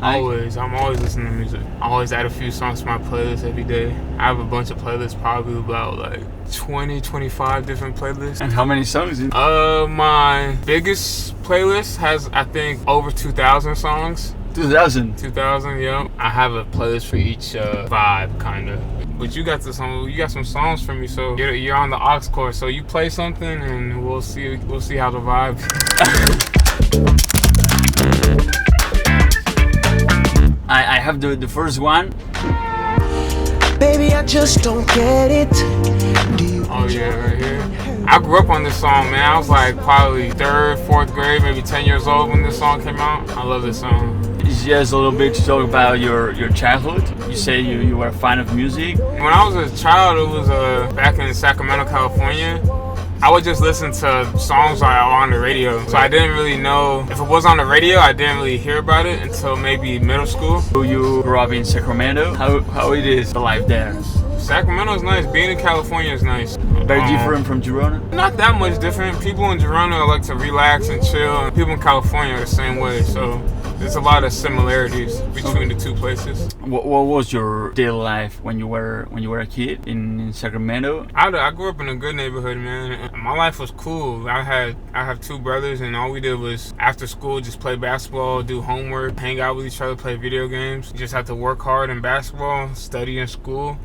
Always. I'm always listening to music. I always add a few songs to my playlist every day. I have a bunch of playlists, probably about like 20, 25 different playlists. And how many songs? My biggest playlist has, I think, over 2,000 songs. 2,000? 2,000, yeah. I have a playlist for each vibe, kind of. But you got some songs for me, so you're on the aux course. So you play something, and we'll see how the vibe. I have the first one. Baby, I just don't get it. Oh yeah, right here. I grew up on this song, man. I was like probably 3rd, 4th grade, maybe 10 years old when this song came out. I love this song. It's just a little bit to talk about your childhood. You say you were a fan of music. When I was a child, it was back in Sacramento, California. I would just listen to songs on the radio. So I didn't really know, if it was on the radio, I didn't really hear about it until maybe middle school. You grew up in Sacramento. How it is, the life there? Sacramento is nice. Being in California is nice. Very different from Girona? Not that much different. People in Girona like to relax and chill, and people in California are the same way. So there's a lot of similarities between the two places. What was your daily life when you were a kid in Sacramento? I grew up in a good neighborhood, man. My life was cool. I have 2 brothers, and all we did was after school just play basketball, do homework, hang out with each other, play video games. You just have to work hard in basketball, study in school,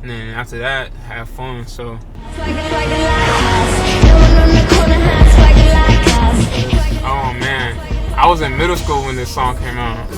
and then after that, have fun. So. Oh man, I was in middle school when this song came out.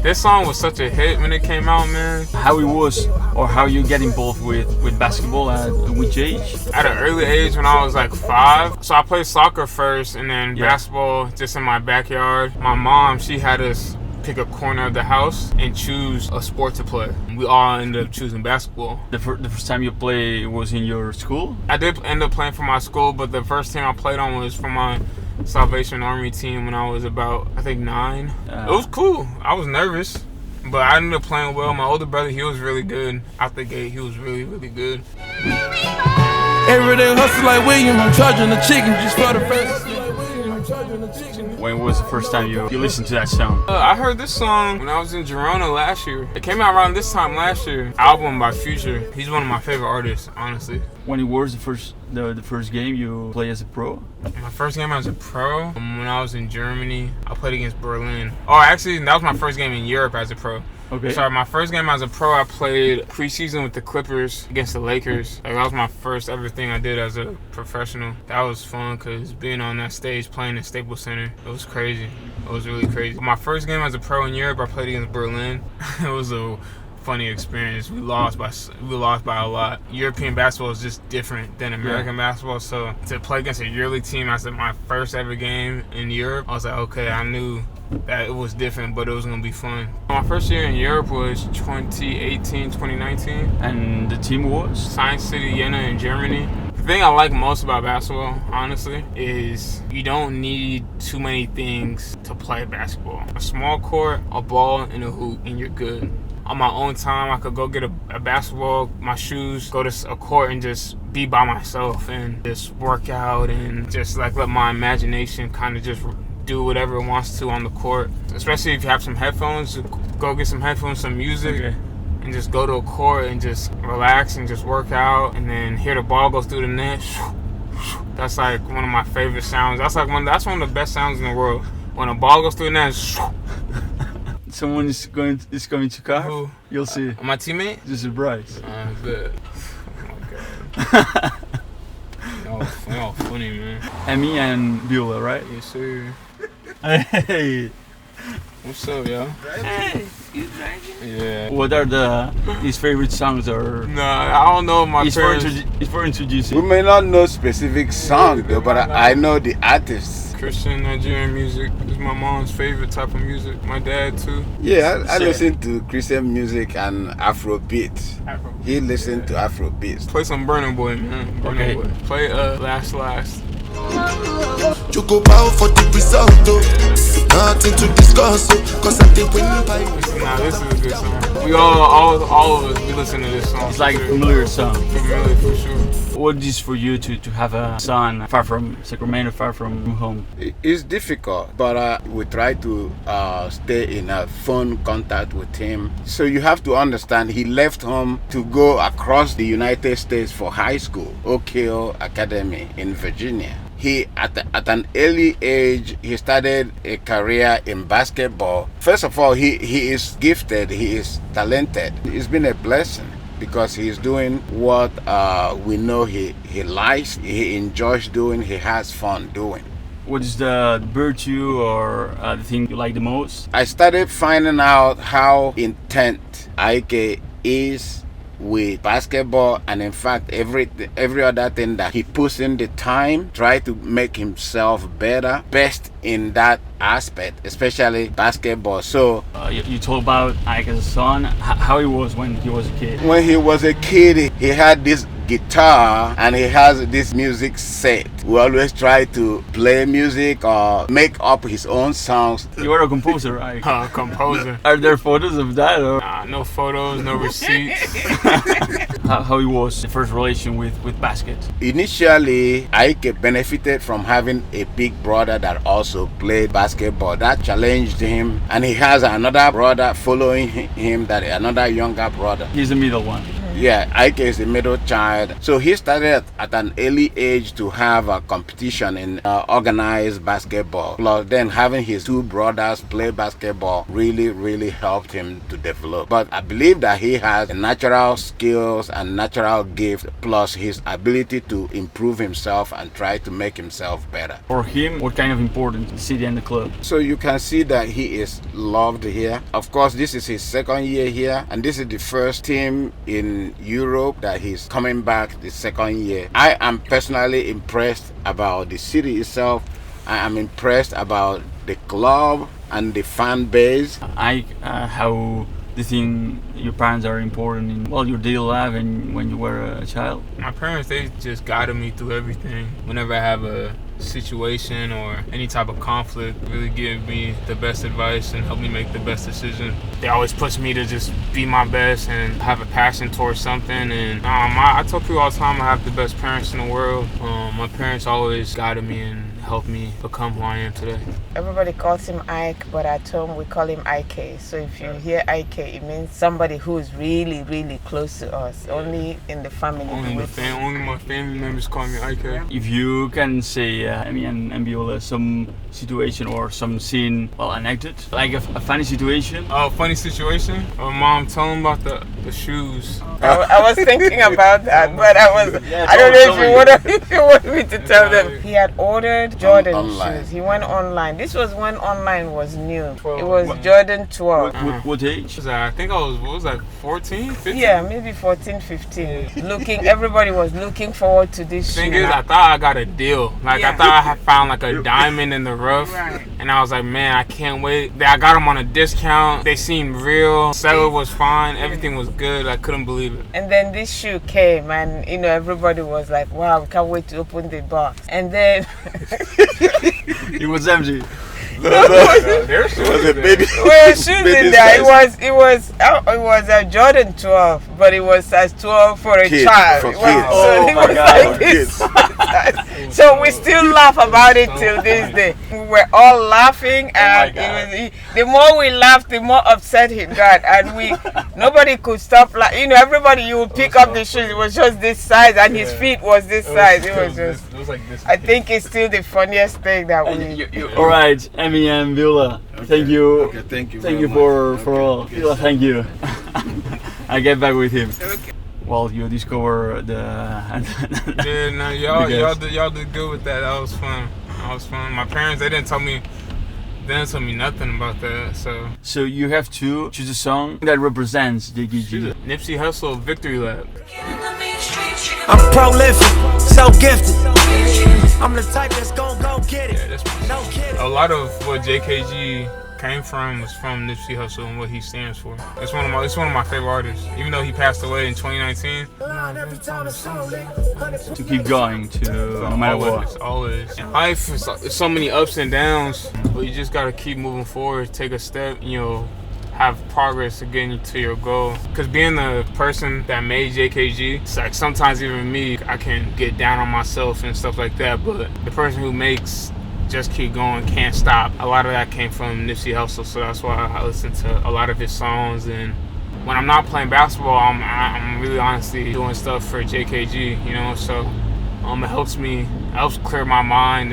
This song was such a hit when it came out, man. How it was, or how you get involved with basketball at which age? At an early age, when I was like 5. So I played soccer first, and then basketball just in my backyard. My mom, she had us pick a corner of the house and choose a sport to play. We all ended up choosing basketball. The first time you played was in your school? I did end up playing for my school, but the first team I played on was for my Salvation Army team when I was about, I think, 9. It was cool. I was nervous, but I ended up playing well. My older brother, he was really good. Out the gate, he was really, really good. Every day hustle like William, I'm charging the chicken just for the first. When was the first time you listened to that song? I heard this song when I was in Girona last year. It came out around this time last year. Album by Future. He's one of my favorite artists, honestly. When it was the first game you played as a pro? My first game as a pro, when I was in Germany, I played against Berlin. Oh, actually, that was my first game in Europe as a pro. Okay. Sorry, my first game as a pro, I played preseason with the Clippers against the Lakers. Like, that was my first ever thing I did as a professional. That was fun because being on that stage playing at Staples Center, it was crazy. It was really crazy. My first game as a pro in Europe, I played against Berlin. It was a funny experience. We lost by a lot. European basketball is just different than American basketball, so to play against a EuroLeague team as my first ever game in Europe, I was like, okay, I knew that it was different, but it was gonna be fun. My first year in Europe was 2018, 2019. And the team was? Science City, Jena in Germany. The thing I like most about basketball, honestly, is you don't need too many things to play basketball. A small court, a ball, and a hoop, and you're good. On my own time, I could go get a basketball, my shoes, go to a court and just be by myself and just work out and just like let my imagination kind of just do whatever it wants to on the court. Especially if you have some headphones, go get some headphones, some music, and just go to a court and just relax and just work out, and then hear the ball go through the net. That's like one of my favorite sounds. That's one of the best sounds in the world. When a ball goes through the net. Someone is going to car. Who? You'll see. My teammate? It's a surprise. Good. Oh my god. Y'all funny, man. Emi and Beulah, right? Yes, sir. Hey. What's up, y'all? Hey, you drinking? Yeah. What are his favorite songs? Or Nah, I don't know my parents. It's for introducing. We may not know specific song though, but I know the artists. Christian Nigerian music is my mom's favorite type of music. My dad too. Yeah, I listen to Christian music and Afrobeat. He listened to Afrobeat. Play some Burna Boy, man. Burna Boy. Play Last. You go bow for the result, nothing to discuss, cause I did win by. Nah, this is a good song. We all of us, we listen to this song. It's like a familiar song. Familiar for sure. what is for you to have a son far from Sacramento, far from home? It's difficult, but we try to stay in a phone contact with him. So you have to understand, he left home to go across the United States for high school, Oak Hill Academy in Virginia. He, at an early age, he started a career in basketball. First of all, he is gifted, he is talented. It's been a blessing because he's doing what we know he likes, he enjoys doing, he has fun doing. What is the virtue or the thing you like the most? I started finding out how intent 𝐈𝐤𝐞 is with basketball, and in fact every other thing that he puts in the time, try to make himself better, best in that aspect, especially basketball. So you told about Ike as a son, how he was when he was a kid. When he was a kid, he had this guitar and he has this music set. We always try to play music or make up his own songs. You were a composer, right? Composer. Are there photos of that? Or? Nah, no photos, no receipts. How he was the first relation with basket? Initially, 𝐈𝐤𝐞 benefited from having a big brother that also played basketball. That challenged him, and he has another brother following him, that another younger brother. He's the middle one. Yeah, 𝐈𝐤𝐞 is the middle child. So he started at an early age to have a competition in organized basketball. Plus then having his two brothers play basketball really helped him to develop. But I believe that he has natural skills and natural gift, plus his ability to improve himself and try to make himself better. For him, what kind of importance the city and the club? So you can see that he is loved here. Of course, this is his second year here, and this is the first team in Europe that he's coming back the second year. I am personally impressed about the city itself. I am impressed about the club and the fan base. How do you think your parents are important in your daily life and when you were a child? My parents, they just guided me through everything. Whenever I have a situation or any type of conflict, really give me the best advice and help me make the best decision. They always push me to just be my best and have a passion towards something. And I tell people all the time I have the best parents in the world. My parents always guided me and helped me become who I am today. Everybody calls him Ike, but at home we call him 𝐈𝐤𝐞. So if you hear 𝐈𝐤𝐞, it means somebody who is really close to us. Only in the family. Only my family members call me 𝐈𝐤𝐞. If you can say, and 𝐈𝐤𝐤, some situation or some scene, anecdote, like a funny situation. Oh, funny situation? Mom, tell him about the shoes. I was thinking about that, but I don't know if you want me to tell them. He had ordered Jordan shoes. He went online. This was when online was new. It was Jordan 12. What age? I think I was, 14, 15? Yeah, maybe 14, 15. Everybody was looking forward to this shoe. The thing is, I thought I got a deal. I thought I had found a diamond in the rough. Right. And I was like, man, I can't wait. I got them on a discount. They seemed real. Seller was fine. Everything was good. I couldn't believe it. And then this shoe came, and everybody was like, wow, we can't wait to open the box. And then it was empty. There's was a baby. Well, shoes in there. It was a Jordan 12, but it was size 12 for a child. For kids. My God. Like this. So we still laugh about it till this day. We were all laughing, and the more we laughed, the more upset he got, and nobody could stop. Everybody, you would pick up the shoes. It was just this size, and his feet was this size. It was like this. I think it's still the funniest thing that we. All right, Emmy and Viola. Okay. Thank you. Okay, thank you. Thank you for all. Viola, thank you. I get back with him. Okay. Well, you discover the. Yeah, no, y'all did good with that. That was fun. My parents, they didn't tell me nothing about that. So you have to choose a song that represents 𝐈𝐤𝐞. Nipsey Hussle, Victory Lap. I'm prolific, so gifted. I'm the type that's gon' go get it. Yeah, no kidding. A lot of what 𝐗KG came from was from Nipsey Hussle and what he stands for. It's one of my favorite artists. Even though he passed away in 2019. To keep going, no matter what. Always. In life, it's so many ups and downs, but you just gotta keep moving forward. Take a step, have progress to getting to your goal. Because being the person that made JKG, it's like sometimes even me, I can get down on myself and stuff like that, but the person who makes Just Keep Going, Can't Stop, a lot of that came from Nipsey Hussle, so that's why I listen to a lot of his songs. And when I'm not playing basketball, I'm really honestly doing stuff for JKG, you know, so it helps clear my mind,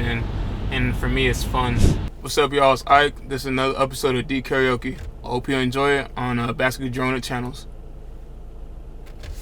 and for me it's fun. What's up, y'all? It's Ike. This is another episode of D Karaoke. I hope you enjoy it on Basketball Drone channels.